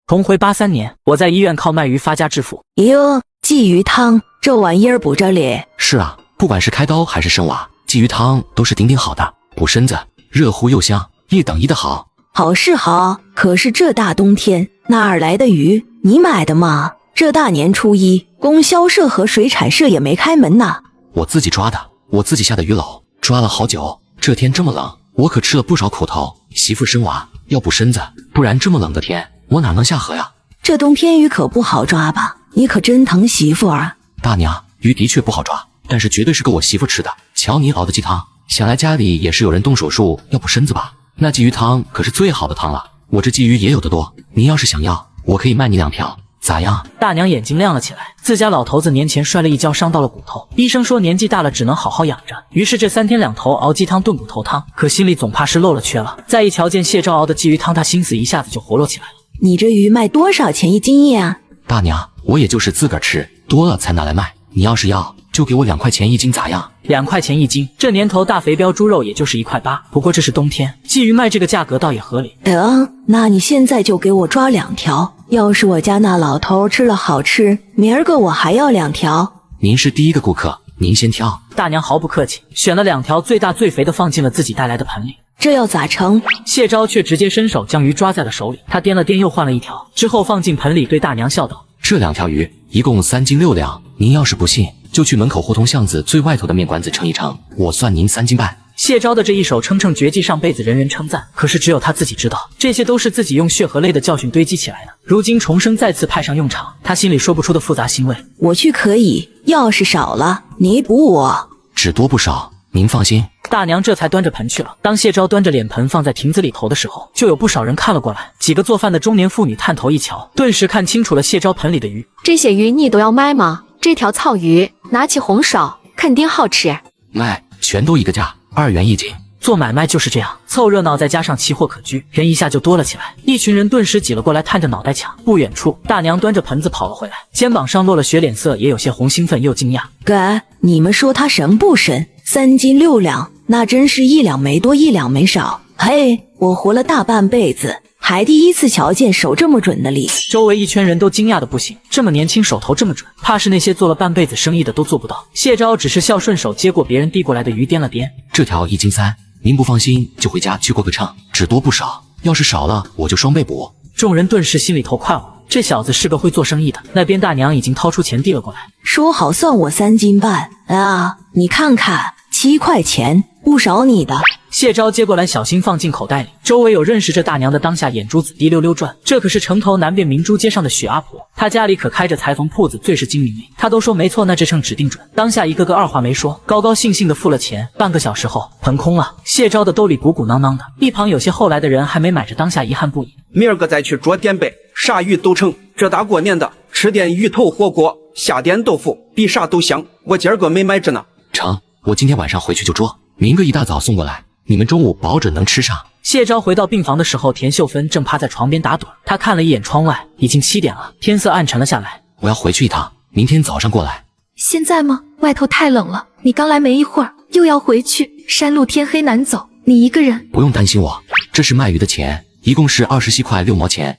重回83年，我在医院靠卖鱼发家致富。哟，鲫鱼汤这玩意儿补着咧。是啊，不管是开刀还是生娃，鲫鱼汤都是顶顶好的，补身子，热乎又香，一等一的好。好是好，可是这大冬天哪儿来的鱼？你买的吗？这大年初一，供销社和水产社也没开门呢。我自己抓的，我自己下的鱼篓，抓了好久。这天这么冷，我可吃了不少苦头。媳妇生娃要补身子，不然这么冷的天，我哪能下河呀？这冬天鱼可不好抓吧？你可真疼媳妇啊！大娘，鱼的确不好抓，但是绝对是给我媳妇吃的。瞧您熬的鸡汤，想来家里也是有人动手术要补身子吧？那鲫鱼汤可是最好的汤了，我这鲫鱼也有的多，您要是想要，我可以卖你2条，咋样？大娘眼睛亮了起来，自家老头子年前摔了一跤，伤到了骨头，医生说年纪大了只能好好养着，于是这3天2头熬鸡汤炖骨头汤，可心里总怕是漏了缺了。再一瞧见谢昭熬的鲫鱼汤，他心思一下子就活络起来了。你这鱼卖多少钱一斤呀？大娘，我也就是自个儿吃，多了才拿来卖，你要是要，就给我2块钱一斤，咋样？2块钱一斤，这年头大肥膘猪肉也就是1块8，不过这是冬天，鲫鱼卖这个价格倒也合理。得，那你现在就给我抓2条，要是我家那老头吃了好吃，明儿个我还要2条。您是第一个顾客，您先挑。大娘毫不客气，选了2条最大最肥的放进了自己带来的盆里。这要咋成？谢昭却直接伸手将鱼抓在了手里，他掂了掂又换了1条，之后放进盆里，对大娘笑道：这2条鱼一共3斤6两，您要是不信，就去门口胡同巷子最外头的面馆子称一称，我算您3斤半。谢昭的这一手称称绝技，上辈子人人称赞，可是只有他自己知道，这些都是自己用血和泪的教训堆积起来的，如今重生再次派上用场，他心里说不出的复杂欣慰。我去可以，要是少了，你补我。只多不少，您放心。大娘这才端着盆去了。当谢昭端着脸盆放在亭子里头的时候，就有不少人看了过来。几个做饭的中年妇女探头一瞧，顿时看清楚了谢昭盆里的鱼。这些鱼你都要卖吗？这条草鱼拿起红烧，肯定好吃。卖，全都一个价，2元一斤。做买卖就是这样，凑热闹再加上奇货可居，人一下就多了起来。一群人顿时挤了过来，探着脑袋抢。不远处，大娘端着盆子跑了回来，肩膀上落了雪，脸色也有些红，兴奋又惊讶。哥，你们说他神不神？3斤6两，那真是1两没多1两没少。嘿，我活了大半辈子，还第一次瞧见手这么准的力。周围一圈人都惊讶的不行，这么年轻手头这么准，怕是那些做了半辈子生意的都做不到。谢昭只是笑，顺手接过别人递过来的鱼，掂了掂，这条1斤3，您不放心就回家去过个秤，只多不少，要是少了我就双倍补。众人顿时心里头快活，这小子是个会做生意的。那边大娘已经掏出钱递了过来，说好算我3斤半啊！你看看，7块钱，不少你的。谢昭接过来，小心放进口袋里。周围有认识这大娘的，当下眼珠子滴溜溜转。这可是城头南边明珠街上的许阿婆，她家里可开着裁缝铺子，最是精明利。她都说没错，那这秤指定准。当下一个个二话没说，高高兴兴的付了钱。半个小时后，盆空了，谢昭的兜里鼓鼓囊囊的。一旁有些后来的人还没买着，当下遗憾不已。明儿个再去桌点呗，啥鱼都成。这大过年的，吃点鱼头火锅，下点豆腐，比啥都香。我今儿个没买着呢。成，我今天晚上回去就捉，明个一大早送过来。你们中午保准能吃上。谢昭回到病房的时候，田秀芬正趴在床边打盹。他看了一眼窗外，已经7点了，天色暗沉了下来。我要回去一趟，明天早上过来。现在吗？外头太冷了，你刚来没一会儿，又要回去，山路天黑难走，你一个人。不用担心我，这是卖鱼的钱，一共是27块6毛钱。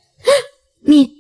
你，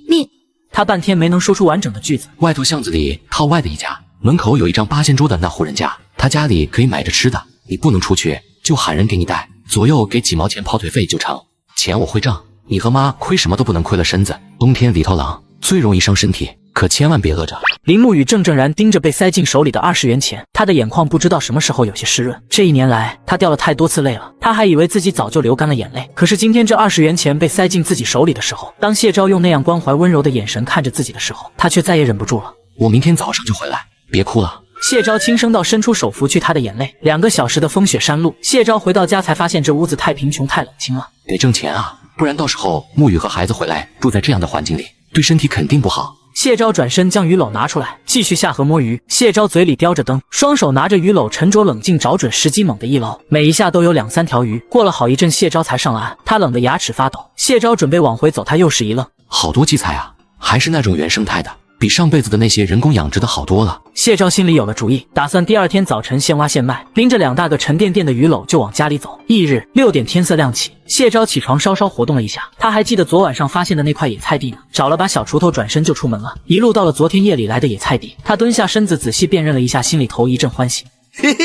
他半天没能说出完整的句子。外头巷子里靠外的一家，门口有一张8仙桌的那户人家，他家里可以买着吃的，你不能出去，就喊人给你带，左右给几毛钱跑腿费就成。钱我会挣，你和妈亏什么都不能亏了身子。冬天里头冷，最容易伤身体，可千万别饿着。林沐雨怔怔然盯着被塞进手里的20元钱，他的眼眶不知道什么时候有些湿润。这1年来，他掉了太多次泪了，他还以为自己早就流干了眼泪。可是今天这20元钱被塞进自己手里的时候，当谢昭用那样关怀温柔的眼神看着自己的时候，他却再也忍不住了。我明天早上就回来，别哭了。谢昭轻声道，伸出手拂去他的眼泪。2个小时的风雪山路，谢昭回到家才发现这屋子太贫穷太冷清了。得挣钱啊，不然到时候沐雨和孩子回来住在这样的环境里，对身体肯定不好。谢昭转身将鱼篓拿出来，继续下河摸鱼。谢昭嘴里叼着灯，双手拿着鱼篓，沉着冷静，找准时机，猛地一捞，每一下都有2、3条鱼。过了好一阵，谢昭才上了岸，他冷得牙齿发抖。谢昭准备往回走，他又是一愣，好多荠菜啊，还是那种原生态的，比上辈子的那些人工养殖的好多了。谢昭心里有了主意，打算第二天早晨现挖现卖，拎着2大个沉甸甸的鱼篓就往家里走。翌日6点天色亮起，谢昭起床稍稍活动了一下，他还记得昨晚上发现的那块野菜地呢，找了把小锄头转身就出门了，一路到了昨天夜里来的野菜地。他蹲下身子仔细辨认了一下，心里头一阵欢喜，嘿嘿，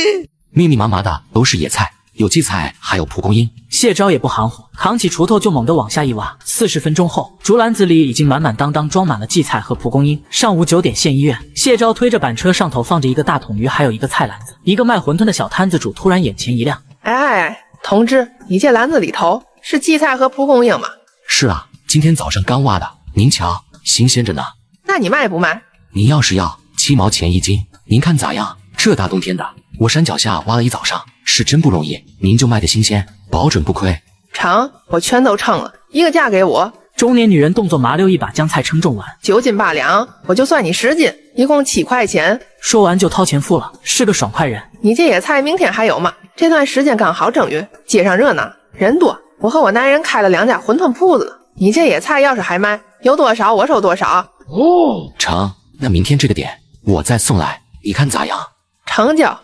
密密麻麻的都是野菜，有荠菜，还有蒲公英。谢昭也不含糊，扛起锄头就猛地往下一挖。40分钟后，竹篮子里已经满满当当装满了荠菜和蒲公英。上午9点县医院，谢昭推着板车，上头放着一个大桶鱼，还有一个菜篮子。一个卖馄饨的小摊子主突然眼前一亮：“哎，同志，你这篮子里头是荠菜和蒲公英吗？”“是啊，今天早上刚挖的，您瞧，新鲜着呢。”“那你卖不卖？”“您要是要，7毛钱1斤，您看咋样？这大冬天的，我山脚下挖了一早上，是真不容易，您就卖的新鲜，保准不亏。”“成，我全都称了，一个价给我。”中年女人动作麻溜，一把将菜称重完，9斤8两，我就算你10斤，一共7块钱。说完就掏钱付了，是个爽快人。你这野菜明天还有吗？这段时间刚好正月，街上热闹，人多。我和我男人开了2家馄饨铺子呢。你这野菜要是还卖，有多少我收多少。”“哦，成，那明天这个点我再送来，你看咋样？”“成交。”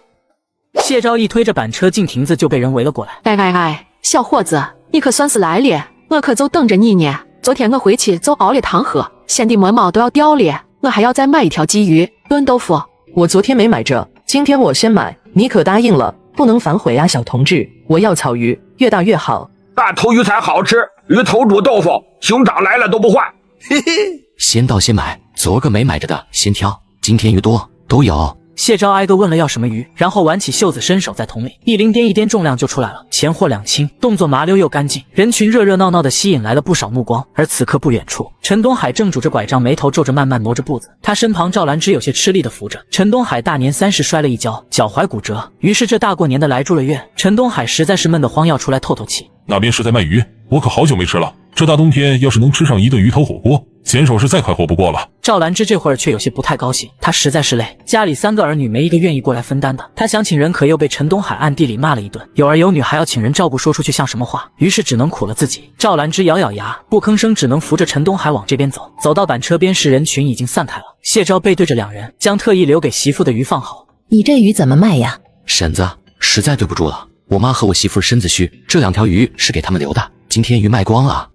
谢昭一推着板车进亭子，就被人围了过来。“哎，小伙子，你可算是来了，我可就等着你呢。昨天我回去就熬了汤喝，咸的馍毛都要掉了，我还要再买一条鲫鱼炖豆腐。”“我昨天没买着，今天我先买，你可答应了，不能反悔啊，小同志。我要草鱼，越大越好。”“大头鱼才好吃，鱼头煮豆腐，兄长来了都不换。”“嘿嘿，先到先买，昨个没买着的先挑，今天鱼多都有。”谢昭挨个问了要什么鱼，然后挽起袖子，伸手在桶里一拎掂一掂，重量就出来了，钱货两清，动作麻溜又干净。人群热热闹闹的，吸引来了不少目光。而此刻不远处，陈东海正拄着拐杖，眉头皱着，慢慢挪着步子。他身旁赵兰芝有些吃力的扶着。陈东海大年30摔了一跤，脚踝骨折，于是这大过年的来住了院。陈东海实在是闷得慌，要出来透透气。那边是在卖鱼，我可好久没吃了。这大冬天要是能吃上一顿鱼头火锅，贤手是再快活不过了。赵兰芝这会儿却有些不太高兴，她实在是累，家里3个儿女没一个愿意过来分担的。她想请人，可又被陈东海暗地里骂了一顿，有儿有女还要请人照顾，说出去像什么话？于是只能苦了自己。赵兰芝咬咬牙，不吭声，只能扶着陈东海往这边走。走到板车边时，人群已经散开了。谢昭背对着2人，将特意留给媳妇的鱼放好。你这鱼怎么卖呀？婶子，实在对不住了，我妈和我媳妇身子虚，这2条鱼是给他们留的，今天鱼卖光了。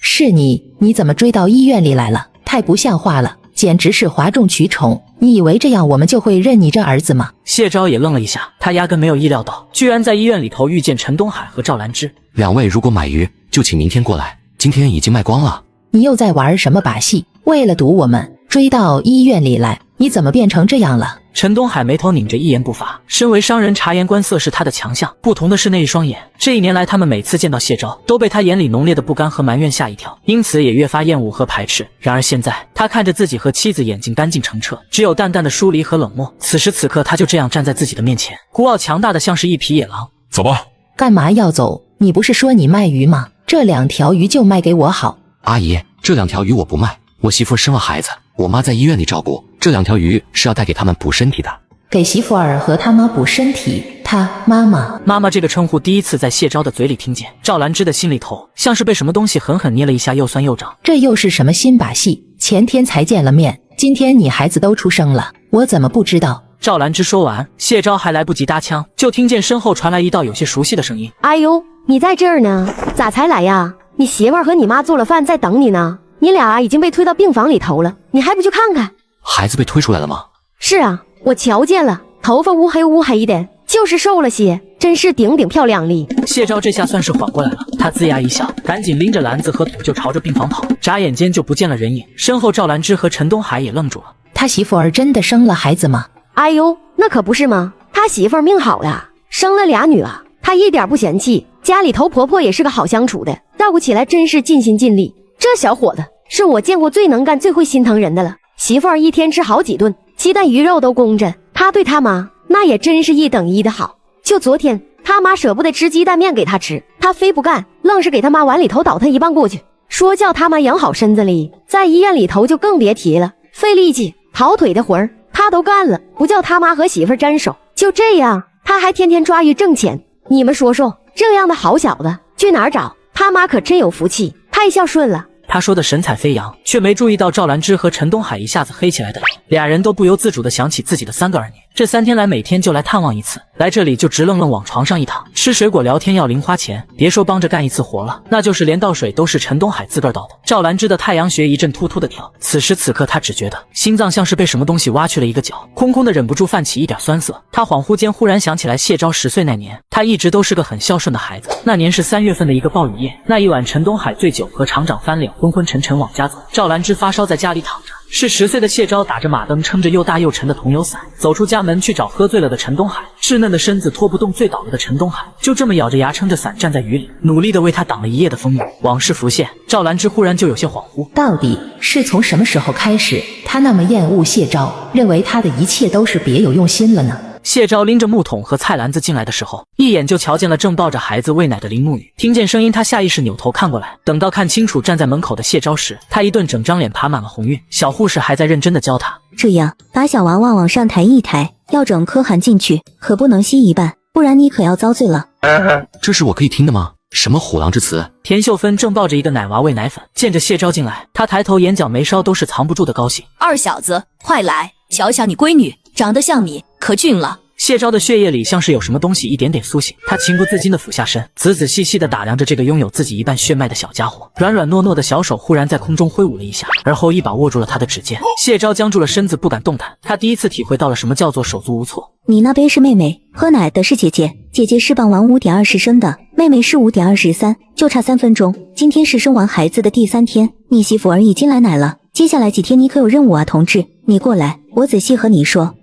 是你怎么追到医院里来了？太不像话了，简直是哗众取宠。你以为这样我们就会认你这儿子吗？谢昭也愣了一下，他压根没有意料到，居然在医院里头遇见陈东海和赵兰芝。2位如果买鱼，就请明天过来，今天已经卖光了。你又在玩什么把戏？为了堵我们，追到医院里来，你怎么变成这样了？陈东海眉头拧着，一言不发。身为商人，察言观色是他的强项，不同的是那一双眼。这1年来，他们每次见到谢昭，都被他眼里浓烈的不甘和埋怨吓一跳，因此也越发厌恶和排斥。然而现在，他看着自己和妻子，眼睛干净澄澈，只有淡淡的疏离和冷漠。此时此刻，他就这样站在自己的面前，孤傲强大的像是一匹野狼。走吧。干嘛要走？你不是说你卖鱼吗？这2条鱼就卖给我好。阿姨，这2条鱼我不卖，我媳妇生了孩子，我妈在医院里照顾，这2条鱼是要带给他们补身体的。给媳妇儿和他妈补身体，他妈妈这个称呼第一次在谢昭的嘴里听见。赵兰芝的心里头像是被什么东西狠狠捏了一下，又酸又胀。这又是什么新把戏？前天才见了面，今天你孩子都出生了，我怎么不知道？赵兰芝说完，谢昭还来不及搭腔，就听见身后传来一道有些熟悉的声音：“哎呦，你在这儿呢？咋才来呀？你媳妇儿和你妈做了饭在等你呢。你俩已经被推到病房里头了，你还不去看看？”“孩子被推出来了吗？”“是啊，我瞧见了，头发乌黑乌黑的，就是瘦了些，真是顶顶漂亮哩。”谢昭这下算是缓过来了，他龇牙一笑，赶紧拎着篮子和土就朝着病房跑，眨眼间就不见了人影。身后赵兰芝和陈东海也愣住了。他媳妇儿真的生了孩子吗？哎呦，那可不是吗？他媳妇儿命好呀，生了俩女啊，他一点不嫌弃，家里头婆婆也是个好相处的，照顾起来真是尽心尽力。这小伙子是我见过最能干、最会心疼人的了。媳妇儿一天吃好几顿，鸡蛋鱼肉都供着。他对他妈那也真是一等一的好。就昨天他妈舍不得吃鸡蛋面给他吃，他非不干，愣是给他妈碗里头倒腾一半过去，说叫他妈养好身子里。在医院里头就更别提了，费力气跑腿的活儿他都干了，不叫他妈和媳妇儿沾手。就这样，他还天天抓鱼挣钱。你们说说，这样的好小子去哪儿找？他妈可真有福气，太孝顺了。他说的神采飞扬，却没注意到赵兰芝和陈东海一下子黑起来的脸，俩人都不由自主地想起自己的3个儿女。这3天来每天就来探望一次，来这里就直愣愣往床上一躺，吃水果聊天要零花钱，别说帮着干一次活了，那就是连倒水都是陈东海自个儿倒的。赵兰芝的太阳穴一阵突突的跳，此时此刻她只觉得心脏像是被什么东西挖去了一个角，空空的忍不住泛起一点酸涩。她恍惚间忽然想起来谢昭10岁那年，她一直都是个很孝顺的孩子。那年是3月份的一个暴雨夜，那一晚陈东海醉酒和厂长翻脸，昏昏沉沉往家走，赵兰芝发烧在家里躺着。是10岁的谢昭打着马灯，撑着又大又沉的桐油伞，走出家门去找喝醉了的陈东海。稚嫩的身子拖不动醉倒了的陈东海，就这么咬着牙撑着伞站在雨里，努力地为他挡了一夜的风雨。往事浮现，赵兰芝忽然就有些恍惚。到底是从什么时候开始，他那么厌恶谢昭，认为他的一切都是别有用心了呢？谢昭拎着木桶和菜篮子进来的时候，一眼就瞧见了正抱着孩子喂奶的林沐雨。听见声音，他下意识扭头看过来，等到看清楚站在门口的谢昭时，他一顿整张脸爬满了红晕。小护士还在认真地教他，这样把小娃娃往上抬一抬，要整颗含进去，可不能吸一半，不然你可要遭罪了。这是我可以听的吗？什么虎狼之词？田秀芬正抱着一个奶娃喂奶粉，见着谢昭进来，她抬头眼角眉梢都是藏不住的高兴。二小子，快来瞧瞧你闺女，长得像你，可俊了。谢昭的血液里像是有什么东西一点点苏醒，他情不自禁地俯下身，仔仔细细地打量着这个拥有自己一半血脉的小家伙。软软糯糯的小手忽然在空中挥舞了一下，而后一把握住了他的指尖。谢昭僵住了身子，不敢动弹。他第一次体会到了什么叫做手足无措。你那边是妹妹，喝奶的是姐姐，姐姐是傍晚5点20生的，妹妹是5点23，就差3分钟。今天是生完孩子的第3天，你媳妇儿已经来奶了。接下来几天你可有任务啊，同志，你过来，我仔细和你说。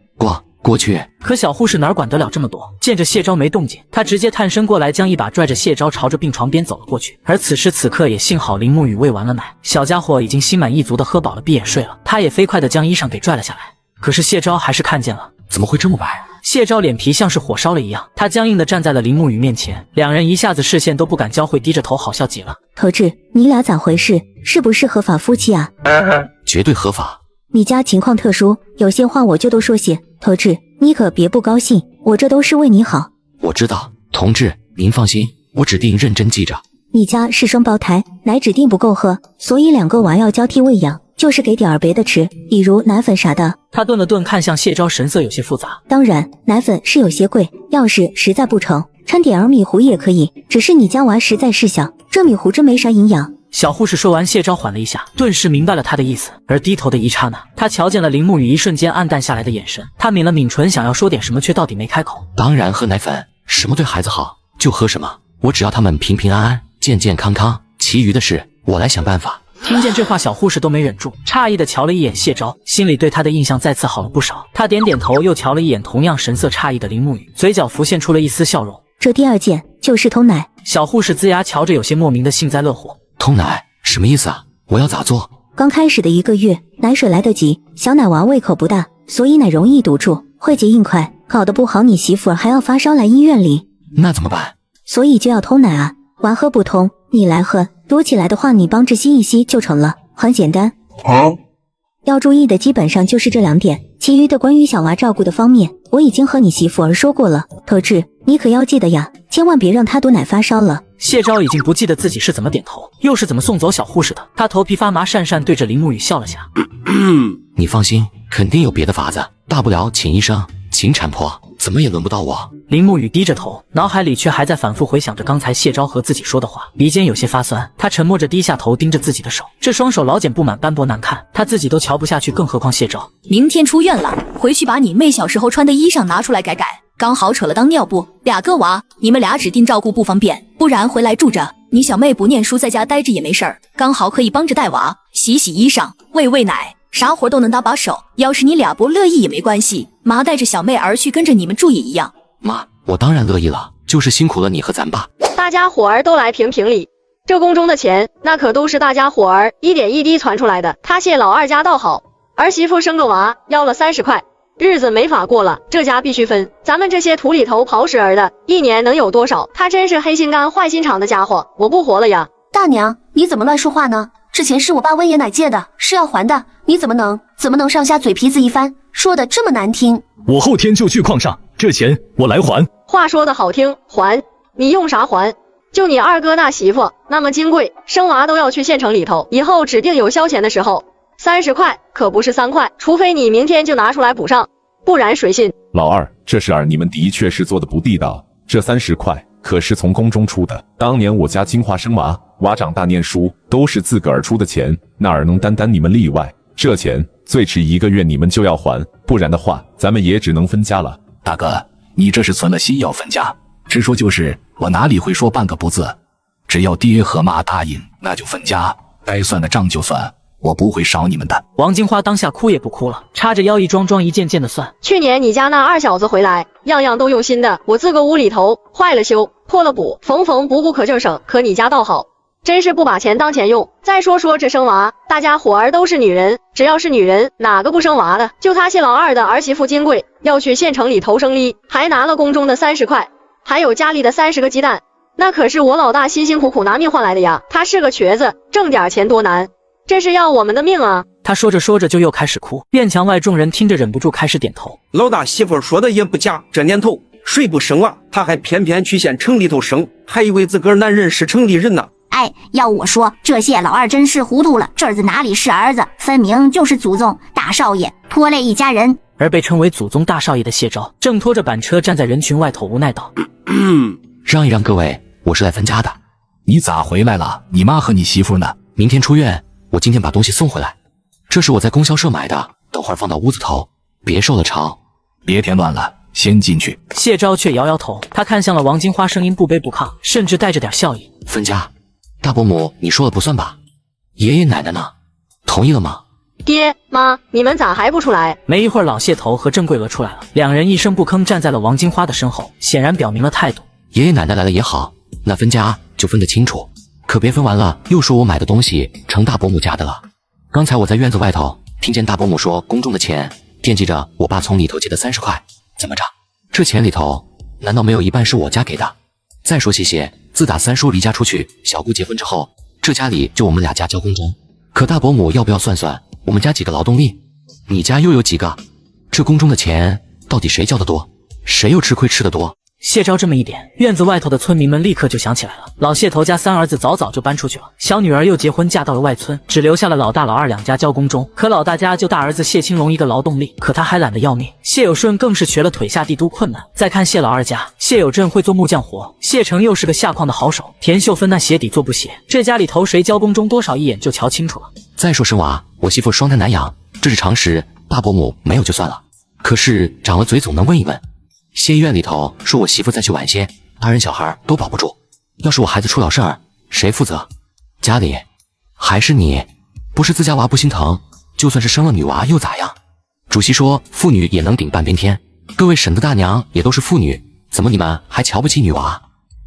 过去。可小护士哪管得了这么多？见着谢昭没动静，她直接探身过来，将一把拽着谢昭朝着病床边走了过去。而此时此刻也幸好林沐雨喂完了奶，小家伙已经心满意足的喝饱了，闭眼睡了。他也飞快的将衣裳给拽了下来。可是谢昭还是看见了，怎么会这么白？谢昭脸皮像是火烧了一样，他僵硬的站在了林沐雨面前，两人一下子视线都不敢交汇，低着头好笑极了。头志，你俩咋回事？是不是合法夫妻啊？绝对合法。你家情况特殊，有些话我就多说些。头志，你可别不高兴，我这都是为你好。我知道，同志，您放心，我指定认真记着。你家是双胞胎，奶指定不够喝，所以2个娃要交替喂养，就是给点儿别的吃，比如奶粉啥的。他顿了顿，看向谢昭，神色有些复杂。当然，奶粉是有些贵，要是实在不成，掺点儿米糊也可以。只是你家娃实在是小，这米糊真没啥营养。小护士说完，谢昭缓了一下，顿时明白了他的意思。而低头的一刹那，他瞧见了林沐雨一瞬间暗淡下来的眼神。他抿了抿唇，想要说点什么，却到底没开口。当然喝奶粉，什么对孩子好就喝什么，我只要他们平平安安、健健康康，其余的事我来想办法。听见这话，小护士都没忍住，诧异的瞧了一眼谢昭，心里对他的印象再次好了不少。他点点头，又瞧了一眼同样神色诧异的林沐雨，嘴角浮现出了一丝笑容。这第2件就是偷奶。小护士龇牙瞧着，有些莫名的幸灾乐祸。偷奶什么意思啊？我要咋做？刚开始的1个月，奶水来得急，小奶娃胃口不大，所以奶容易堵住，会结硬块，搞得不好你媳妇儿还要发烧来医院里。那怎么办？所以就要偷奶啊，娃喝不通，你来喝，堵起来的话你帮着吸一吸就成了，很简单。要注意的基本上就是这2点，其余的关于小娃照顾的方面，我已经和你媳妇儿说过了。头志，你可要记得呀，千万别让她堵奶发烧了。谢昭已经不记得自己是怎么点头，又是怎么送走小护士的。他头皮发麻，讪讪对着林沐雨笑了下。你放心，肯定有别的法子，大不了请医生，请产婆，怎么也轮不到我。林沐雨低着头，脑海里却还在反复回想着刚才谢昭和自己说的话，鼻尖有些发酸。他沉默着低下头，盯着自己的手，这双手老茧不满，斑驳难看，他自己都瞧不下去，更何况谢昭。明天出院了，回去把你妹小时候穿的衣裳拿出来改改，刚好扯了当尿布。2个娃，你们俩指定照顾不方便，不然回来住着。你小妹不念书，在家待着也没事儿，刚好可以帮着带娃，洗洗衣裳，喂奶，啥活都能搭把手。要是你俩不乐意也没关系，妈带着小妹儿去跟着你们住也一样。妈，我当然乐意了，就是辛苦了你和咱爸。大家伙儿都来评评理，这宫中的钱那可都是大家伙儿一点一滴攒出来的。他谢老二家倒好，儿媳妇生个娃要了30块，日子没法过了，这家必须分。咱们这些土里头刨食儿的，一年能有多少？他真是黑心肝坏心肠的家伙，我不活了呀！大娘，你怎么乱说话呢？之前是我爸温爷奶借的，是要还的，你怎么能上下嘴皮子一番，说的这么难听？我后天就去矿上，这钱我来还。话说的好听，还？你用啥还？就你二哥那媳妇那么金贵，生娃都要去县城里头，以后指定有消钱的时候。30块可不是3块，除非你明天就拿出来补上，不然谁信？老二，这事儿你们的确是做的不地道。这30块可是从宫中出的，当年我家金华生娃，娃长大念书都是自个儿出的钱，哪儿能担当你们例外？这钱最迟1个月你们就要还，不然的话，咱们也只能分家了。大哥，你这是存了心要分家，直说就是，我哪里会说半个不字？只要爹和妈答应，那就分家，该算的账就算，我不会少你们的。王金花当下哭也不哭了，叉着腰一桩桩一件件的算。去年你家那二小子回来，样样都用心的，我自个屋里头坏了修，破了补，缝补补可正省，可你家倒好，真是不把钱当钱用。再说这生娃，大家伙儿都是女人，只要是女人，哪个不生娃的？就他谢老二的儿媳妇金贵，要去县城里投生哩，还拿了宫中的30块，还有家里的30个鸡蛋，那可是我老大辛辛苦苦拿命换来的呀。他是个瘸子，挣点钱多难，这是要我们的命啊！他说着说着就又开始哭。院墙外众人听着忍不住开始点头。老大媳妇说的也不假，这年头谁不生娃，他还偏偏去县城里头生，还以为自个儿男人是城里人呢。哎，要我说，这谢老二真是糊涂了，这子哪里是儿子，分明就是祖宗大少爷，拖累一家人。而被称为祖宗大少爷的谢昭，正拖着板车站在人群外头，无奈道：让一让各位，我是来分家的。你咋回来了？你妈和你媳妇呢？明天出院，我今天把东西送回来。这是我在供销社买的，等会儿放到屋子头，别受了潮。别添乱了，先进去。谢昭却摇摇头，他看向了王金花，声音不卑不亢，甚至带着点笑意。分家，大伯母，你说了不算吧？爷爷奶奶呢？同意了吗？爹妈，你们咋还不出来？没一会儿，老谢头和郑桂娥出来了，两人一声不吭站在了王金花的身后，显然表明了态度。爷爷奶奶来了也好，那分家就分得清楚，可别分完了又说我买的东西成大伯母家的了。刚才我在院子外头听见大伯母说宫中的钱惦记着我爸从里头借的30块，怎么着？这钱里头难道没有一半是我家给的？再说谢谢，自打三叔离家出去，小姑结婚之后，这家里就我们俩家交公中。可大伯母要不要算算我们家几个劳动力？你家又有几个？这宫中的钱到底谁交得多？谁又吃亏吃得多？谢昭这么一点，院子外头的村民们立刻就想起来了。老谢头家3儿子早早就搬出去了，小女儿又结婚嫁到了外村，只留下了老大老二两家交公中。可老大家就大儿子谢青龙一个劳动力，可他还懒得要命。谢有顺更是瘸了腿，下地都困难。再看谢老二家，谢有振会做木匠活，谢成又是个下矿的好手，田秀芬那鞋底做不鞋，这家里头谁交公中多少一眼就瞧清楚了。再说生娃，我媳妇双胎难养，这是常识，大伯母没有就算了，可是长了嘴总能问一问。谢医院里头说我媳妇再去晚些，大人小孩都保不住。要是我孩子出了事儿，谁负责？家里还是你，不是自家娃不心疼，就算是生了女娃又咋样？主席说妇女也能顶半边天，各位婶子大娘也都是妇女，怎么你们还瞧不起女娃？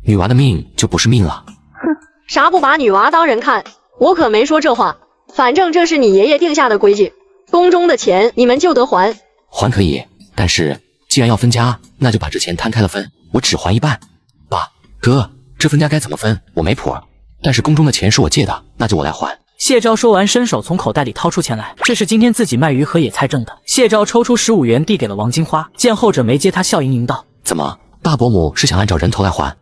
女娃的命就不是命了。哼，啥不把女娃当人看？我可没说这话，反正这是你爷爷定下的规矩，宫中的钱你们就得还。还可以，但是既然要分家，那就把这钱摊开了分，我只还一半。爸哥，这分家该怎么分？我没谱，但是宫中的钱是我借的，那就我来还。谢昭说完，伸手从口袋里掏出钱来，这是今天自己卖鱼和野菜挣的。谢昭抽出15元递给了王金花，见后者没接，他笑盈盈道：怎么，大伯母是想按照人头来还？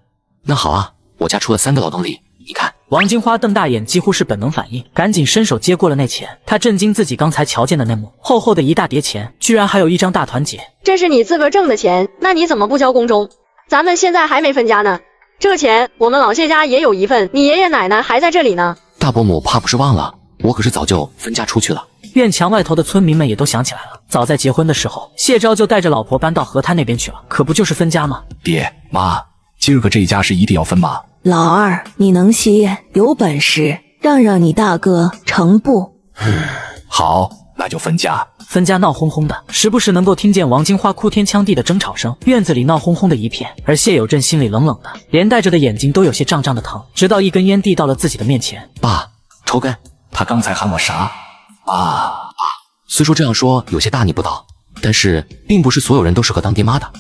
那好啊，我家出了3个劳动力，你看。王金花瞪大眼，几乎是本能反应，赶紧伸手接过了那钱。她震惊自己刚才瞧见的那幕，厚厚的一大叠钱，居然还有一张大团结。这是你自个挣的钱，那你怎么不交公中？咱们现在还没分家呢，这钱我们老谢家也有一份，你爷爷奶奶还在这里呢。大伯母怕不是忘了，我可是早就分家出去了。院墙外头的村民们也都想起来了，早在结婚的时候，谢昭就带着老婆搬到河滩那边去了，可不就是分家吗？爹妈，今儿个这家是一定要分吗？老二，你能吸，有本事让你大哥成不？好，那就分家。分家闹哄哄的，时不时能够听见王金花哭天抢地的争吵声，院子里闹哄哄的一片。而谢有振心里冷冷的，连带着的眼睛都有些胀胀的疼，直到一根烟递到了自己的面前。爸，抽根。他刚才喊我啥？爸。虽说这样说有些大逆不道，但是并不是所有人都适合当爹妈的。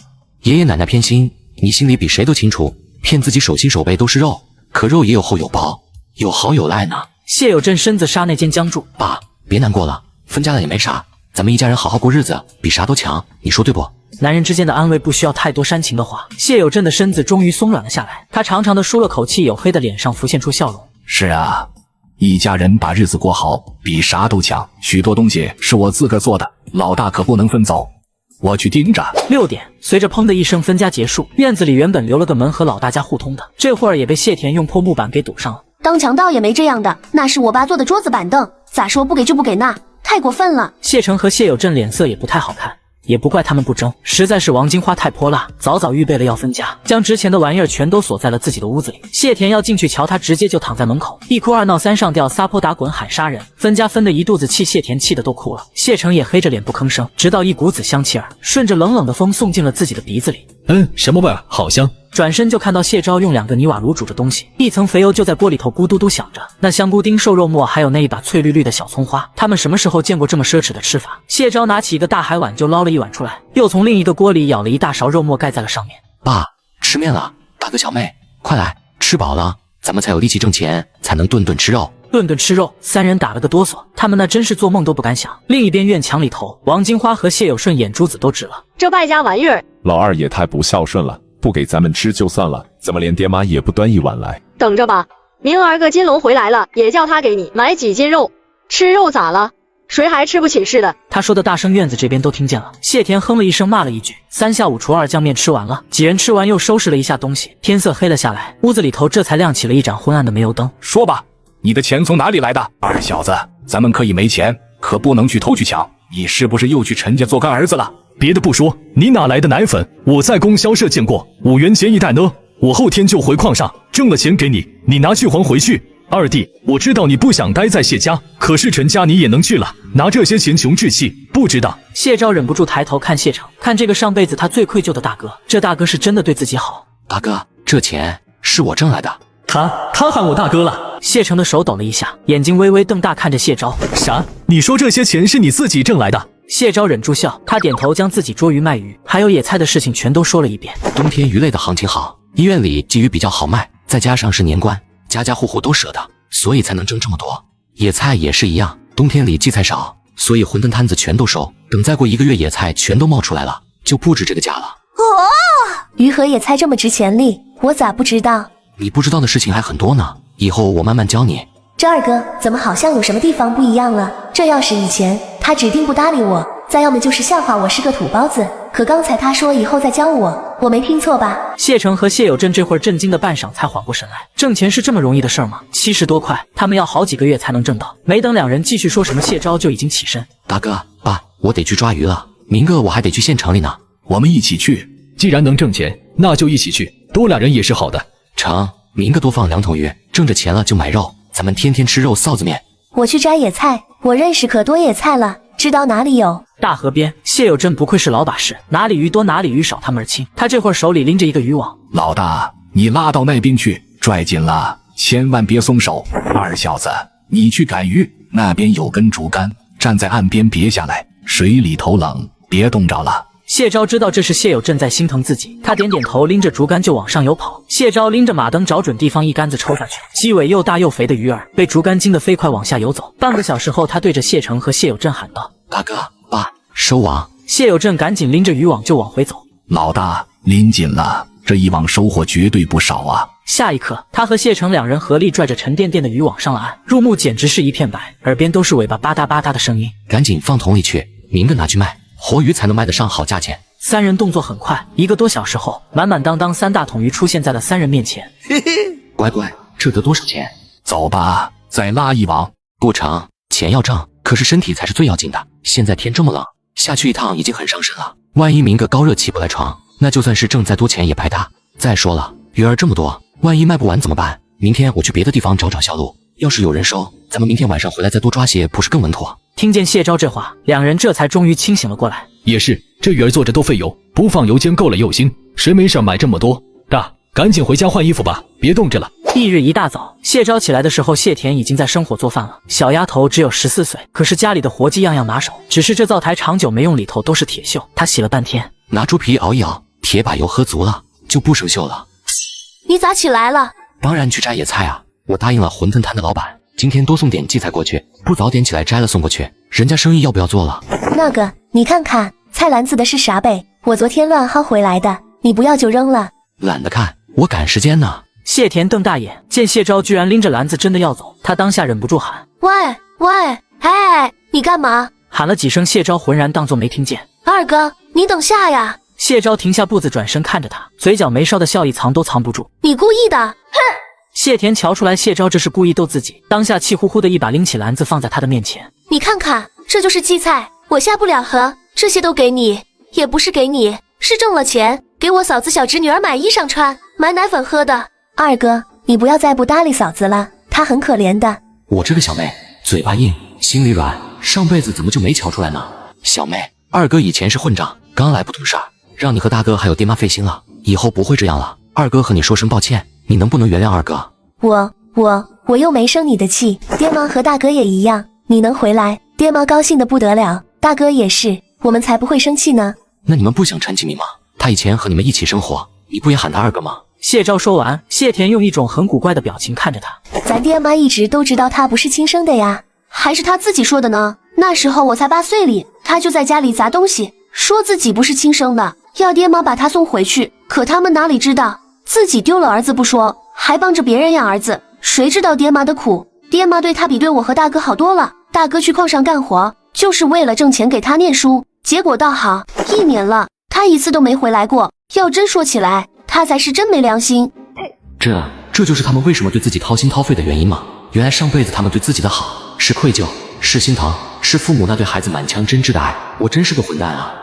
爷爷奶奶偏心，你心里比谁都清楚。骗自己手心手背都是肉，可肉也有厚有薄，有好有赖呢。谢有振身子刹那间僵住。爸，别难过了，分家了也没啥，咱们一家人好好过日子，比啥都强，你说对不？男人之间的安慰不需要太多煽情的话。谢有贞的身子终于松软了下来，他长长的舒了口气，黝黑的脸上浮现出笑容。是啊，一家人把日子过好，比啥都强。许多东西是我自个做的，老大可不能分走。我去盯着。6点，随着砰的一声分家结束，院子里原本留了个门和老大家互通的，这会儿也被谢田用破木板给堵上了。当强盗也没这样的，那是我爸做的桌子板凳，咋说不给就不给那，太过分了。谢成和谢有贞脸色也不太好看。也不怪他们不争，实在是王金花太泼辣，早早预备了要分家，将值钱的玩意儿全都锁在了自己的屋子里。谢田要进去瞧他，直接就躺在门口，一哭二闹三上吊，撒泼打滚喊杀人。分家分得一肚子气，谢田气得都哭了。谢成也黑着脸不吭声，直到一股子香气儿顺着冷冷的风送进了自己的鼻子里。什么味儿？好香！转身就看到谢昭用2个泥瓦炉煮着东西，一层肥油就在锅里头咕嘟嘟响着。那香菇丁、瘦肉末，还有那一把翠绿绿的小葱花，他们什么时候见过这么奢侈的吃法？谢昭拿起一个大海碗就捞了一碗出来，又从另一个锅里舀了一大勺肉末盖在了上面。爸，吃面了，大哥小妹，快来，吃饱了，咱们才有力气挣钱，才能顿顿吃肉。顿顿吃肉，3人打了个哆嗦，他们那真是做梦都不敢想。另一边院墙里头，王金花和谢有顺眼珠子都直了，这败家玩意儿，老二也太不孝顺了，不给咱们吃就算了，怎么连爹妈也不端一碗来？等着吧，明儿个金龙回来了，也叫他给你买几斤肉。吃肉咋了？谁还吃不起似的？他说的大声，院子这边都听见了。谢田哼了一声，骂了一句：“3下5除2，酱面吃完了。”几人吃完又收拾了一下东西，天色黑了下来，屋子里头这才亮起了一盏昏暗的煤油灯。说吧，你的钱从哪里来的？二小子，咱们可以没钱，可不能去偷去抢。你是不是又去陈家做干儿子了？别的不说，你哪来的奶粉？我在供销社见过，5元钱一袋呢。我后天就回矿上，挣了钱给你，你拿去还回去。二弟，我知道你不想待在谢家，可是陈家你也能去了，拿这些钱穷志气，不知道。谢昭忍不住抬头看谢成，看这个上辈子他最愧疚的大哥，这大哥是真的对自己好。大哥，这钱是我挣来的。他喊我大哥了。谢成的手抖了一下，眼睛微微瞪大看着谢昭。啥？你说这些钱是你自己挣来的？谢昭忍住笑，他点头将自己捉鱼卖鱼还有野菜的事情全都说了一遍。冬天鱼类的行情好，医院里鲫鱼比较好卖，再加上是年关，家家户户都舍得，所以才能挣这么多。野菜也是一样，冬天里荠菜少，所以馄饨摊子全都收，等再过1个月野菜全都冒出来了，就不止这个价了。鱼和野菜这么值钱哩，我咋不知道？你不知道的事情还很多呢，以后我慢慢教你。这二哥怎么好像有什么地方不一样了？这要是以前，他指定不搭理我，再要么就是笑话我是个土包子。可刚才他说以后再教我没听错吧？谢成和谢有贞这会儿震惊的半晌才缓过神来，挣钱是这么容易的事儿吗？70多块，他们要好几个月才能挣到。没等2人继续说什么，谢昭就已经起身。大哥，爸，我得去抓鱼了，明个我还得去县城里呢。我们一起去。既然能挣钱，那就一起去，多俩人也是好的。成，明个多放2桶鱼，挣着钱了就买肉，咱们天天吃肉臊子面。我去摘野菜，我认识可多野菜了，知道哪里有。大河边，谢有贞不愧是老把式，哪里鱼多哪里鱼少他们儿清。他这会儿手里拎着一个渔网。老大，你拉到那边去，拽紧了，千万别松手。二小子，你去赶鱼，那边有根竹竿，站在岸边别下来，水里头冷，别冻着了。谢昭知道这是谢有贞在心疼自己，他点点头，拎着竹竿就往上游跑。谢昭拎着马灯，找准地方一竿子抽下去，鸡尾又大又肥的鱼儿被竹竿惊得飞快往下游走。半个小时后，他对着谢成和谢有贞喊道：“大哥，爸，收网。”谢有贞赶紧拎着渔网就往回走。老大，拎紧了，这一网收获绝对不少啊！下一刻，他和谢成2人合力拽着沉甸甸的渔网上了岸，入目简直是一片白，耳边都是尾巴吧嗒吧嗒的声音。赶紧放桶里去，明个拿去卖，活鱼才能卖得上好价钱。3人动作很快，1个多小时后，满满当当3大桶鱼出现在了3人面前。乖乖，这得多少钱？走吧，再拉一网。不成，钱要挣，可是身体才是最要紧的。现在天这么冷，下去一趟已经很伤身了，万一明个高热起不来床，那就算是挣再多钱也白搭。再说了，鱼儿这么多，万一卖不完怎么办？明天我去别的地方找找销路，要是有人收，咱们明天晚上回来再多抓些，不是更稳妥？听见谢昭这话，2人这才终于清醒了过来。也是，这鱼儿做着都费油，不放油煎够了又腥，谁没事买这么多？大，赶紧回家换衣服吧，别冻着了。翌日一大早，谢昭起来的时候，谢田已经在生火做饭了。小丫头只有14岁，可是家里的活计样样拿手，只是这灶台长久没用，里头都是铁锈。她洗了半天，拿猪皮熬一熬，铁把油喝足了，就不生锈了。你咋起来了？当然去摘野菜啊！我答应了馄饨摊的老板，今天多送点荠菜过去，不早点起来摘了送过去，人家生意要不要做了？那个，你看看，菜篮子的是啥呗？我昨天乱薅回来的，你不要就扔了。懒得看，我赶时间呢。谢田瞪大眼，见谢昭居然拎着篮子真的要走，他当下忍不住喊：喂喂，哎，你干嘛？喊了几声，谢昭浑然当作没听见。二哥，你等下呀！谢昭停下步子，转身看着他，嘴角眉梢的笑意藏都藏不住。你故意的！哼！谢田瞧出来谢昭这是故意逗自己，当下气呼呼的一把拎起篮子放在他的面前。你看看，这就是荠菜，我下不了河，这些都给你，也不是给你，是挣了钱给我嫂子小侄女儿买衣裳穿，买奶粉喝的。二哥，你不要再不搭理嫂子了，她很可怜的。我这个小妹嘴巴硬，心里软，上辈子怎么就没瞧出来呢？小妹，二哥以前是混账，刚来不懂事儿，让你和大哥还有爹妈费心了，以后不会这样了。二哥和你说声抱歉，你能不能原谅二哥？我又没生你的气，爹妈和大哥也一样，你能回来，爹妈高兴的不得了，大哥也是，我们才不会生气呢。那你们不想陈其明吗？他以前和你们一起生活，你不也喊他二哥吗？谢昭说完，谢田用一种很古怪的表情看着他。咱爹妈一直都知道他不是亲生的呀，还是他自己说的呢？那时候我才8岁里，他就在家里砸东西，说自己不是亲生的，要爹妈把他送回去。可他们哪里知道，自己丢了儿子不说，还帮着别人养儿子，谁知道爹妈的苦？爹妈对他比对我和大哥好多了，大哥去矿上干活，就是为了挣钱给他念书，结果倒好，1年了，他一次都没回来过。要真说起来，他才是真没良心。这就是他们为什么对自己掏心掏肺的原因吗？原来上辈子他们对自己的好是愧疚，是心疼，是父母那对孩子满腔真挚的爱。我真是个混蛋啊！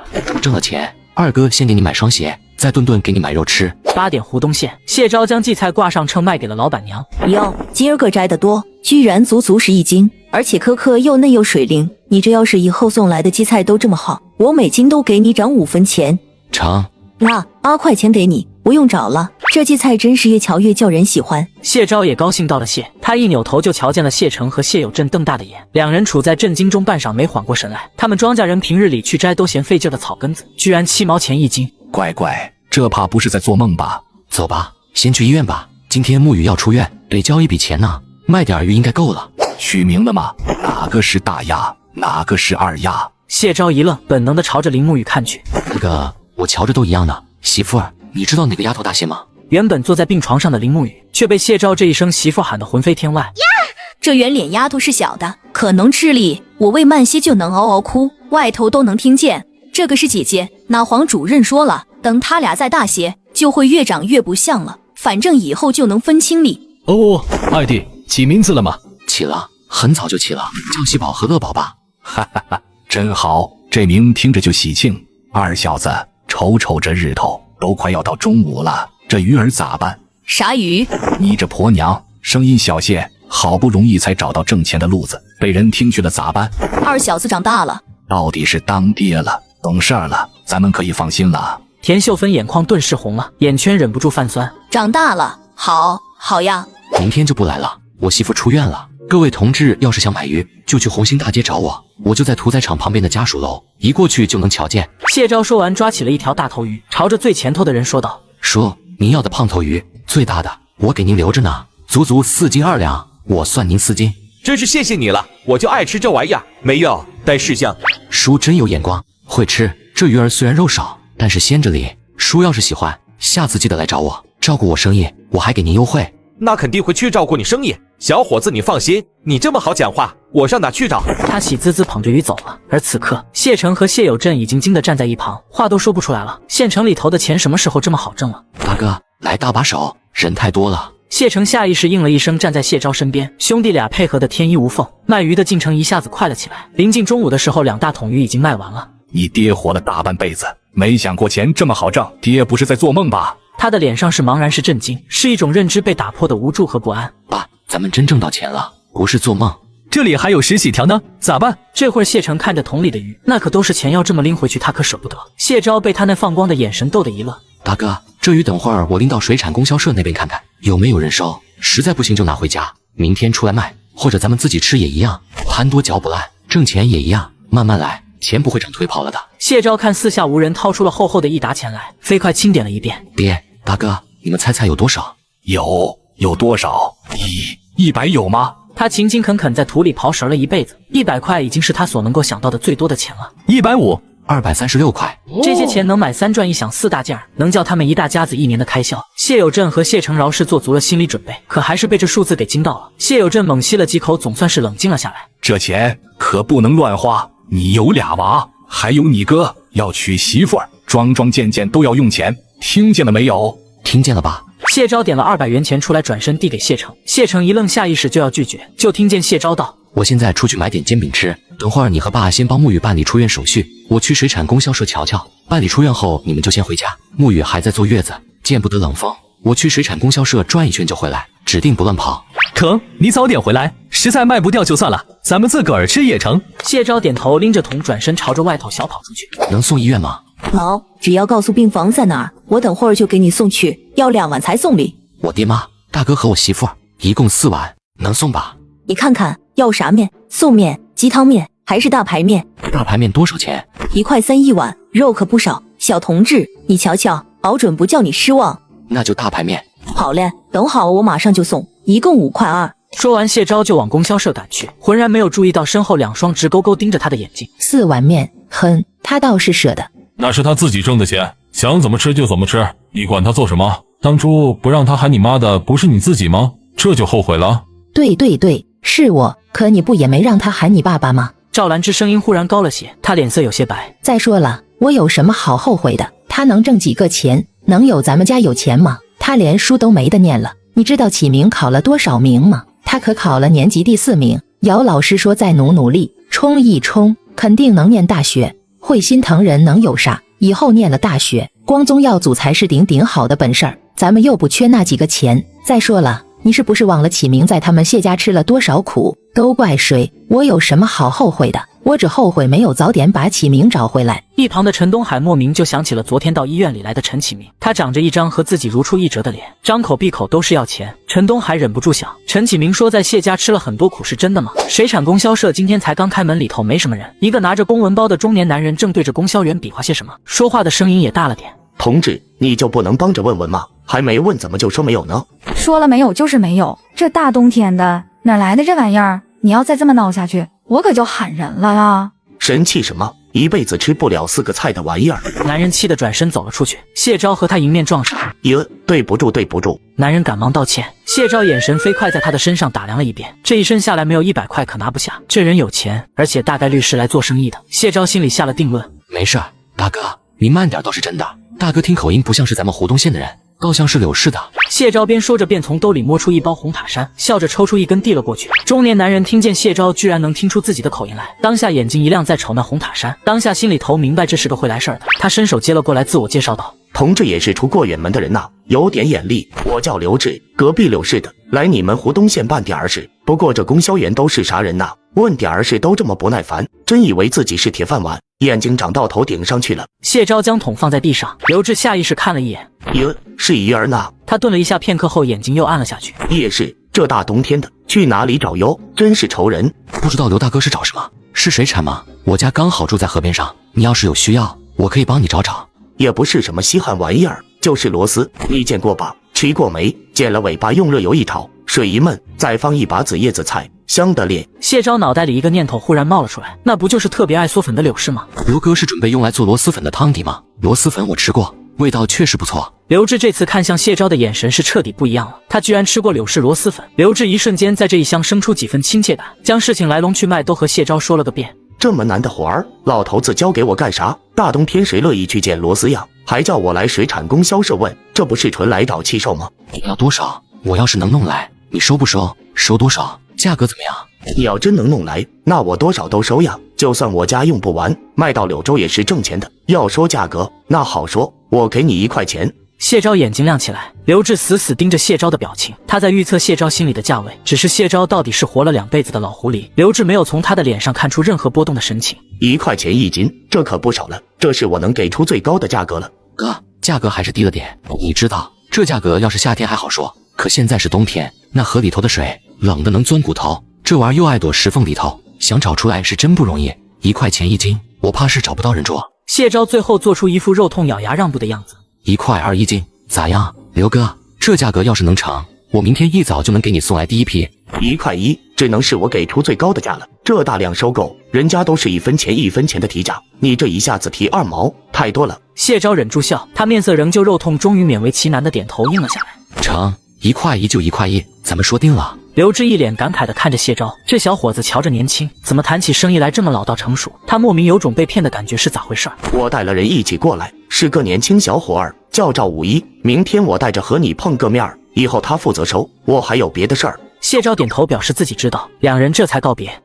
挣了钱，二哥先给你买双鞋，再顿顿给你买肉吃。8点湖东县，谢昭将荠菜挂上秤卖给了老板娘。哟，今儿个摘得多，居然足11斤，而且颗颗又嫩又水灵。你这要是以后送来的荠菜都这么好，我每斤都给你涨5分钱。成。那8块钱给你，不用找了。这荠菜真是越瞧越叫人喜欢。谢昭也高兴到了谢，他一扭头就瞧见了谢成和谢有正瞪大的眼，两人处在震惊中，半晌没缓过神来。他们庄稼人平日里去摘都嫌费劲的草根子，居然7毛钱1斤。乖乖，这怕不是在做梦吧？走吧，先去医院吧。今天沐雨要出院，得交一笔钱呢，卖点鱼应该够了。取名了吗？哪个是大鸭，哪个是二鸭？谢昭一愣，本能地朝着林沐雨看去。那个，我瞧着都一样的。媳妇儿，你知道哪个丫头大些吗？原本坐在病床上的林沐雨，却被谢昭这一声媳妇喊得魂飞天外。这圆脸丫头是小的，可能吃力，我喂慢些就能嗷嗷哭，外头都能听见。这个是姐姐，那黄主任说了，等他俩再大些，就会越长越不像了，反正以后就能分清理。哦，二弟，起名字了吗？起了，很早就起了，叫喜宝和乐宝吧。哈哈哈，真好，这名听着就喜庆。二小子，瞅瞅这日头，都快要到中午了，这鱼儿咋办？啥鱼？你这婆娘，声音小些，好不容易才找到挣钱的路子，被人听去了咋办？二小子长大了，到底是当爹了，懂事儿了，咱们可以放心了。田秀芬眼眶顿时红了，眼圈忍不住泛酸。长大了，好呀。明天就不来了，我媳妇出院了。各位同志要是想买鱼，就去红星大街找我，我就在屠宰场旁边的家属楼，一过去就能瞧见。谢昭说完，抓起了一条大头鱼，朝着最前头的人说道：叔，您要的胖头鱼，最大的我给您留着呢，足4斤2两，我算您4斤。真是谢谢你了，我就爱吃这玩意儿，没有带试香。叔真有眼光，会吃。这鱼儿虽然肉少，但是鲜着哩。叔要是喜欢，下次记得来找我，照顾我生意，我还给您优惠。那肯定会去照顾你生意，小伙子你放心，你这么好讲话，我上哪去找？他喜滋滋捧着鱼走了。而此刻，谢成和谢有正已经惊得站在一旁，话都说不出来了。县城里头的钱什么时候这么好挣了？大哥，来搭把手，人太多了。谢成下意识应了一声，站在谢昭身边，兄弟俩配合的天衣无缝，卖鱼的进程一下子快了起来。临近中午的时候，2大桶鱼已经卖完了。你爹活了大半辈子，没想过钱这么好挣，爹不是在做梦吧？他的脸上是茫然，是震惊，是一种认知被打破的无助和不安。爸，咱们真挣到钱了，不是做梦。这里还有10几条呢，咋办？这会儿谢成看着桶里的鱼，那可都是钱，要这么拎回去，他可舍不得。谢昭被他那放光的眼神逗得一乐。大哥，这鱼等会儿我拎到水产供销社那边看看，有没有人收，实在不行就拿回家，明天出来卖，或者咱们自己吃也一样，贪多嚼不烂，挣钱也一样，慢慢来。钱不会长腿跑了的。谢昭看四下无人，掏出了厚厚的一沓钱来，飞快清点了一遍。爹，大哥，你们猜猜有多少？有多少？100有吗？他勤勤恳恳在土里刨食了一辈子，100块已经是他所能够想到的最多的钱了。150、 236块，这些钱能买3转1响4大件，能叫他们一大家子1年的开销。谢有正和谢成饶是做足了心理准备，可还是被这数字给惊到了。谢有正猛吸了几口，总算是冷静了下来。这钱可不能乱花，你有俩娃，还有你哥要娶媳妇儿，桩桩件件都要用钱，听见了没有？听见了吧？谢昭点了200元钱出来，转身递给谢成。谢成一愣，下意识就要拒绝，就听见谢昭道：“我现在出去买点煎饼吃，等会儿你和爸先帮沐雨办理出院手续，我去水产供销社瞧瞧。办理出院后，你们就先回家。沐雨还在坐月子，见不得冷风，我去水产供销社转一圈就回来，指定不乱跑。”成，你早点回来，实在卖不掉就算了，咱们自个儿吃也成。谢昭点头，拎着桶转身朝着外头小跑出去。能送医院吗？好，只要告诉病房在哪儿，我等会儿就给你送去。要2碗才送礼。我爹妈、大哥和我媳妇儿一共4碗，能送吧？你看看要啥面？素面、鸡汤面还是大排面？大排面多少钱？1块3一碗，肉可不少。小同志，你瞧瞧，保准不叫你失望。那就大排面。好嘞，等好我马上就送，一共5块2。说完，谢昭就往供销社赶去，浑然没有注意到身后2双直勾勾盯着他的眼睛。4碗面，哼，他倒是舍得。那是他自己挣的钱，想怎么吃就怎么吃，你管他做什么？当初不让他喊你妈的不是你自己吗？这就后悔了？对，是我，可你不也没让他喊你爸爸吗？赵兰芝声音忽然高了些，她脸色有些白。再说了，我有什么好后悔的？他能挣几个钱，能有咱们家有钱吗？他连书都没得念了。你知道启明考了多少名吗？他可考了年级第4名。姚老师说再努力，冲一冲，肯定能念大学。会心疼人能有啥？以后念了大学，光宗耀祖才是顶好的本事儿。咱们又不缺那几个钱。再说了，你是不是忘了启明在他们谢家吃了多少苦？都怪谁？我有什么好后悔的？我只后悔没有早点把启明找回来。一旁的陈东海莫名就想起了昨天到医院里来的陈启明，他长着一张和自己如出一辙的脸，张口闭口都是要钱。陈东海忍不住想，陈启明说在谢家吃了很多苦是真的吗？水产供销社今天才刚开门，里头没什么人，一个拿着公文包的中年男人正对着供销员比划些什么，说话的声音也大了点。同志，你就不能帮着问问吗？还没问怎么就说没有呢？说了没有就是没有，这大冬天的哪来的这玩意儿？你要再这么闹下去，我可就喊人了呀！神气什么？一辈子吃不了4个菜的玩意儿！男人气得转身走了出去。谢昭和他迎面撞上。对不住。男人赶忙道歉。谢昭眼神飞快在他的身上打量了一遍，这一身下来没有100块可拿不下。这人有钱，而且大概率是来做生意的。谢昭心里下了定论。没事，大哥，你慢点倒是真的。大哥听口音不像是咱们湖东县的人，倒像是柳市的。谢昭边说着边从兜里摸出一包红塔山，笑着抽出一根递了过去。中年男人听见谢昭居然能听出自己的口音来，当下眼睛一亮，在瞅那红塔山，当下心里头明白这是个会来事儿的。他伸手接了过来，自我介绍道：“同志也是出过远门的人呐，有点眼力。我叫刘志，隔壁柳市的，来你们湖东县办点儿事。不过这供销员都是啥人呐？问点儿事都这么不耐烦，真以为自己是铁饭碗，眼睛长到头顶上去了。”谢昭将桶放在地上，刘志下意识看了一眼，是鱼儿呢。他顿了一下，片刻后眼睛又暗了下去。也是，这大冬天的去哪里找油？真是愁人。不知道刘大哥是找什么？是水产吗？我家刚好住在河边上，你要是有需要，我可以帮你找找。也不是什么稀罕玩意儿，就是螺丝，你见过吧？吃过没？剪了尾巴，用热油一炒，水一焖，再放一把紫叶子菜，香得咧。谢昭脑袋里一个念头忽然冒了出来，那不就是特别爱嗦粉的柳氏吗？刘哥是准备用来做螺蛳粉的汤底吗？螺蛳粉我吃过，味道确实不错。刘志这次看向谢昭的眼神是彻底不一样了，他居然吃过柳氏螺蛳粉。刘志一瞬间在这一厢生出几分亲切感，将事情来龙去脉都和谢昭说了个遍。这么难的活儿，老头子交给我干啥？大冬天谁乐意去捡螺丝呀？还叫我来水产供销社问，这不是纯来找气受吗？你要多少？我要是能弄来，你收不收？收多少？价格怎么样？你要真能弄来，那我多少都收呀。就算我家用不完，卖到柳州也是挣钱的。要说价格，那好说，我给你1块钱。谢昭眼睛亮起来，刘志死死盯着谢昭的表情，他在预测谢昭心里的价位。只是谢昭到底是活了2辈子的老狐狸，刘志没有从他的脸上看出任何波动的神情。1块钱1斤，这可不少了，这是我能给出最高的价格了。哥，价格还是低了点。你知道，这价格要是夏天还好说，可现在是冬天，那河里头的水冷的能钻骨头，这玩意儿又爱躲石缝里头，想找出来是真不容易。1块钱1斤，我怕是找不到人捉。谢昭最后做出一副肉痛咬牙让步的样子。1块2一斤，咋样？刘哥，这价格要是能成，我明天一早就能给你送来第一批。1块1，只能是我给出最高的价了。这大量收购，人家都是1分钱1分钱的提价，你这一下子提2毛，太多了。谢昭忍住笑，他面色仍旧肉痛，终于勉为其难的点头应了下来。成，1块1就1块1，咱们说定了。刘志一脸感慨地看着谢昭，这小伙子瞧着年轻，怎么谈起生意来这么老道成熟？他莫名有种被骗的感觉，是咋回事？我带了人一起过来，是个年轻小伙儿，叫赵五一。明天我带着和你碰个面儿，以后他负责收，我还有别的事儿。谢昭点头表示自己知道，两人这才告别。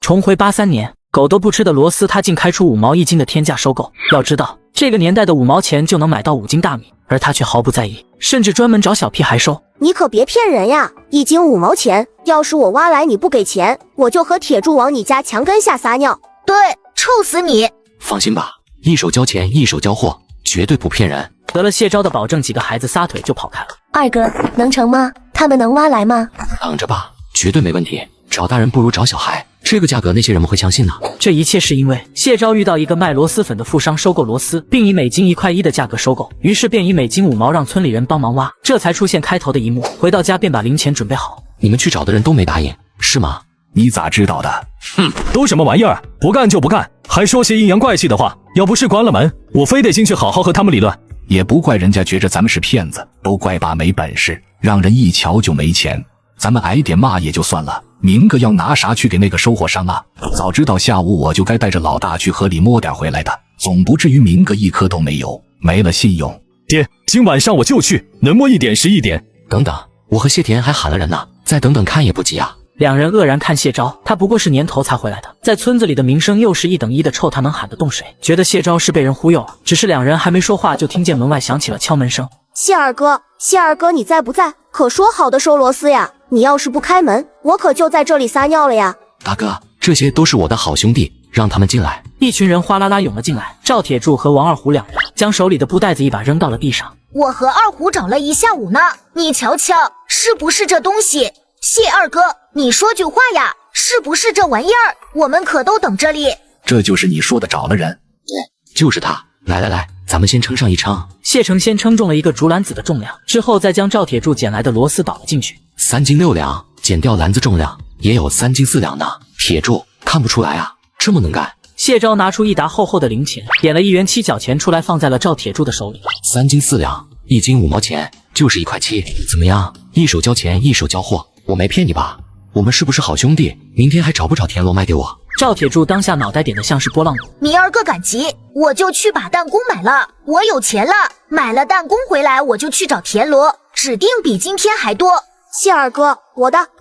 重回83年，狗都不吃的螺丝，他竟开出5毛1斤的天价收购。要知道，这个年代的5毛钱就能买到5斤大米，而他却毫不在意，甚至专门找小屁孩收。你可别骗人呀！1斤5毛钱，要是我挖来你不给钱，我就和铁柱往你家墙根下撒尿。对，臭死你！放心吧，一手交钱一手交货，绝对不骗人。得了谢昭的保证，几个孩子撒腿就跑开了。二哥，能成吗？他们能挖来吗？等着吧，绝对没问题。找大人不如找小孩，这个价格那些人们会相信呢。这一切是因为谢昭遇到一个卖螺蛳粉的富商收购螺丝，并以每斤1块1的价格收购，于是便以每斤5毛让村里人帮忙挖，这才出现开头的一幕。回到家便把零钱准备好。你们去找的人都没答应，是吗？你咋知道的？哼，都什么玩意儿，不干就不干，还说些阴阳怪气的话。要不是关了门，我非得进去好好和他们理论。也不怪人家觉着咱们是骗子，都怪爸没本事，让人一瞧就没钱。咱们挨点骂也就算了，明个要拿啥去给那个收货商啊？早知道下午我就该带着老大去河里摸点回来的，总不至于明个一颗都没有，没了信用。爹，今晚上我就去，能摸一点是一点。等等，我和谢田还喊了人呢，再等等看也不急啊。两人愕然看谢昭，他不过是年头才回来的，在村子里的名声又是1等1的臭，他能喊得动谁？觉得谢昭是被人忽悠了。只是两人还没说话，就听见门外响起了敲门声。谢二哥，谢二哥，你在不在？可说好的收螺丝呀！你要是不开门，我可就在这里撒尿了呀！大哥，这些都是我的好兄弟，让他们进来。一群人哗啦啦涌了进来，赵铁柱和王二虎两人将手里的布袋子一把扔到了地上。我和二虎找了一下午呢，你瞧瞧，是不是这东西？谢二哥，你说句话呀，是不是这玩意儿？我们可都等这里。这就是你说的找了人？对，就是他。来，咱们先称上一称。谢成先称中了一个竹篮子的重量，之后再将赵铁柱捡来的螺丝倒了进去。3斤6两，减掉篮子重量，也有3斤4两呢。铁柱看不出来啊，这么能干。谢昭拿出一沓厚厚的零钱，点了1元7角钱出来，放在了赵铁柱的手里。3斤4两，1斤5毛钱，就是1块7，怎么样？一手交钱一手交货，我没骗你吧？我们是不是好兄弟？明天还找不找田螺卖给我？赵铁柱当下脑袋点的像是拨浪鼓。你二哥赶集，我就去把弹弓买了。我有钱了，买了弹弓回来，我就去找田螺，指定比今天还多。谢二哥，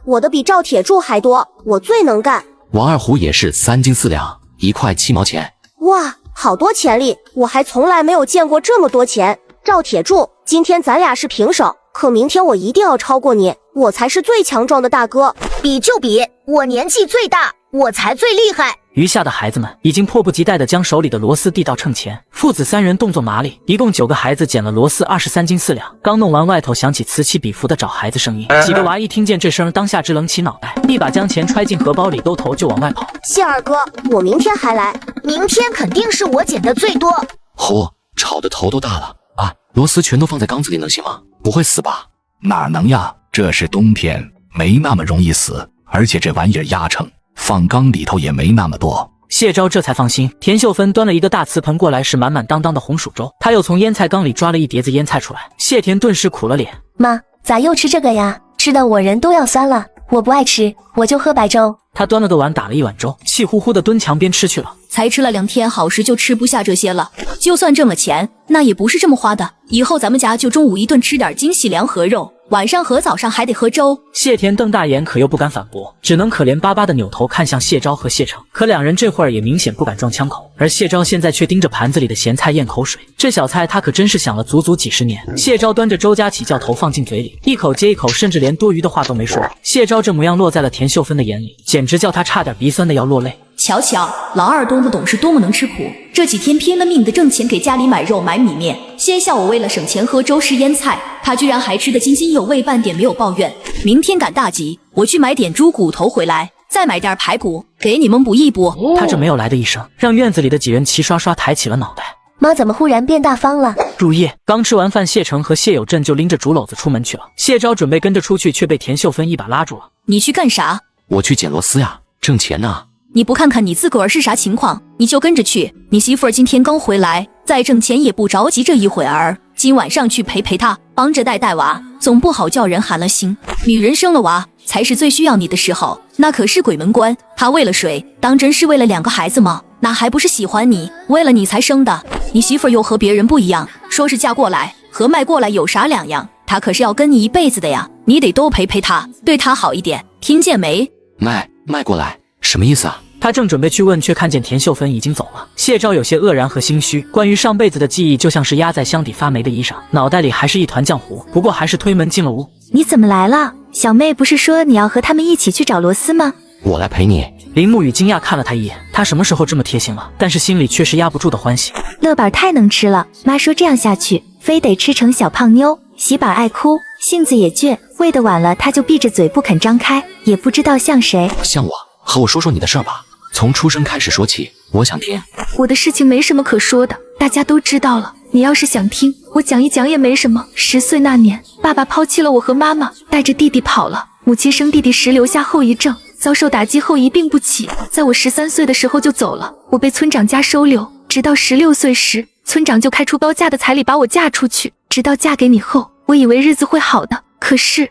我的比赵铁柱还多，我最能干。王二虎也是3斤4两，1块7毛钱。哇，好多钱哩！我还从来没有见过这么多钱。赵铁柱，今天咱俩是平手，可明天我一定要超过你，我才是最强壮的大哥。比就比，我年纪最大，我才最厉害。余下的孩子们已经迫不及待地将手里的螺丝递到秤前，父子3人动作麻利，一共9个孩子捡了螺丝23斤4两。刚弄完，外头响起此起彼伏的找孩子声音，几个娃一听见这声，当下直棱起脑袋，一把将钱揣进荷包里，兜头就往外跑。谢二哥，我明天还来，明天肯定是我捡的最多。呼，吵得头都大了啊！螺丝全都放在缸子里能行吗？不会死吧？哪能呀，这是冬天，没那么容易死，而且这玩意儿压秤，放缸里头也没那么多。谢昭这才放心。田秀芬端了一个大瓷盆过来，是满满当当的红薯粥。他又从腌菜缸里抓了一碟子腌菜出来。谢田顿时苦了脸，妈，咋又吃这个呀？吃的我人都要酸了。我不爱吃，我就喝白粥。他端了个碗打了一碗粥，气呼呼的蹲墙边吃去了。才吃了2天好食就吃不下这些了，就算挣了钱，那也不是这么花的。以后咱们家就中午一顿吃点精细凉河肉，晚上和早上还得喝粥。谢田瞪大眼，可又不敢反驳，只能可怜巴巴的扭头看向谢昭和谢成。可两人这会儿也明显不敢撞枪口，而谢昭现在却盯着盘子里的咸菜咽口水。这小菜他可真是想了足足几十年。谢昭端着粥夹起，叫头放进嘴里，一口接一口，甚至连多余的话都没说。谢昭这模样落在了田秀芬的眼里，简直叫他差点鼻酸的要落泪。瞧瞧，老二多么懂事，多么能吃苦，这几天拼了命的挣钱给家里买肉买米面，先笑我为了省钱喝粥吃腌菜，他居然还吃得津津有味，半点没有抱怨。明天赶大集，我去买点猪骨头回来，再买点排骨给你们补一补。他这没有来的一声，让院子里的几人齐刷刷抬起了脑袋。妈怎么忽然变大方了？入夜刚吃完饭，谢成和谢有振就拎着竹篓子出门去了。谢昭准备跟着出去，却被田秀芬一把拉住了。你去干啥？我去捡螺丝呀，挣钱呢。你不看看你自个儿是啥情况，你就跟着去。你媳妇儿今天刚回来，再挣钱也不着急这一会儿。今晚上去陪陪她，帮着带娃，总不好叫人寒了心。女人生了娃，才是最需要你的时候，那可是鬼门关。她为了谁？当真是为了2个孩子吗？那还不是喜欢你，为了你才生的。你媳妇儿又和别人不一样，说是嫁过来，和卖过来有啥两样？她可是要跟你一辈子的呀，你得多陪陪她，对她好一点，听见没？卖过来什么意思啊？他正准备去问，却看见田秀芬已经走了。谢昭有些愕然和心虚，关于上辈子的记忆就像是压在箱底发霉的衣裳，脑袋里还是一团浆糊。不过还是推门进了屋。你怎么来了？小妹不是说你要和他们一起去找螺丝吗？我来陪你。林沐雨惊讶看了他一眼，他什么时候这么贴心了？但是心里却是压不住的欢喜。乐宝太能吃了，妈说这样下去非得吃成小胖妞。喜宝爱哭，性子也倔，喂得晚了他就闭着嘴不肯张开，也不知道像谁。像我，和我说说你的事儿吧，从出生开始说起，我想听。我的事情没什么可说的，大家都知道了。你要是想听，我讲一讲也没什么。10岁那年，爸爸抛弃了我和妈妈，带着弟弟跑了。母亲生弟弟时留下后遗症，遭受打击后一病不起，在我13岁的时候就走了。我被村长家收留，直到16岁时，村长就开出高价的彩礼把我嫁出去。直到嫁给你后，我以为日子会好的，可是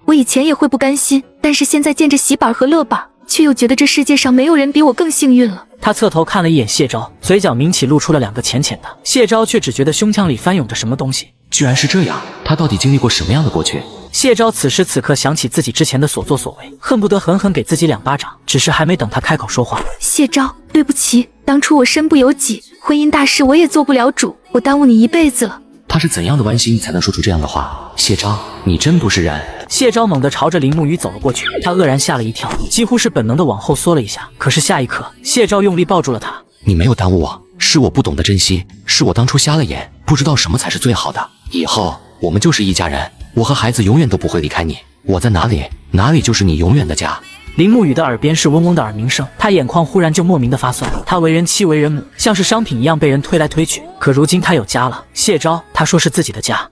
我以前也会不甘心，但是现在见着喜宝和乐宝，却又觉得这世界上没有人比我更幸运了。他侧头看了一眼谢昭，嘴角抿起露出了2个浅浅的。谢昭却只觉得胸腔里翻涌着什么东西。居然是这样，他到底经历过什么样的过去？谢昭此时此刻想起自己之前的所作所为，恨不得狠狠给自己2巴掌。只是还没等他开口说话，谢昭，对不起，当初我身不由己，婚姻大事我也做不了主，我耽误你一辈子了。他是怎样的剜心才能说出这样的话？谢昭，你真不是人！谢昭猛地朝着林沐雨走了过去，他愕然吓了一跳，几乎是本能的往后缩了一下。可是下一刻，谢昭用力抱住了他。你没有耽误我，是我不懂得珍惜，是我当初瞎了眼，不知道什么才是最好的。以后我们就是一家人，我和孩子永远都不会离开你。我在哪里，哪里就是你永远的家。林沐雨的耳边是嗡嗡的耳鸣声，他眼眶忽然就莫名的发酸。他为人妻为人母，像是商品一样被人推来推去。可如今他有家了，谢昭，他说是自己的家。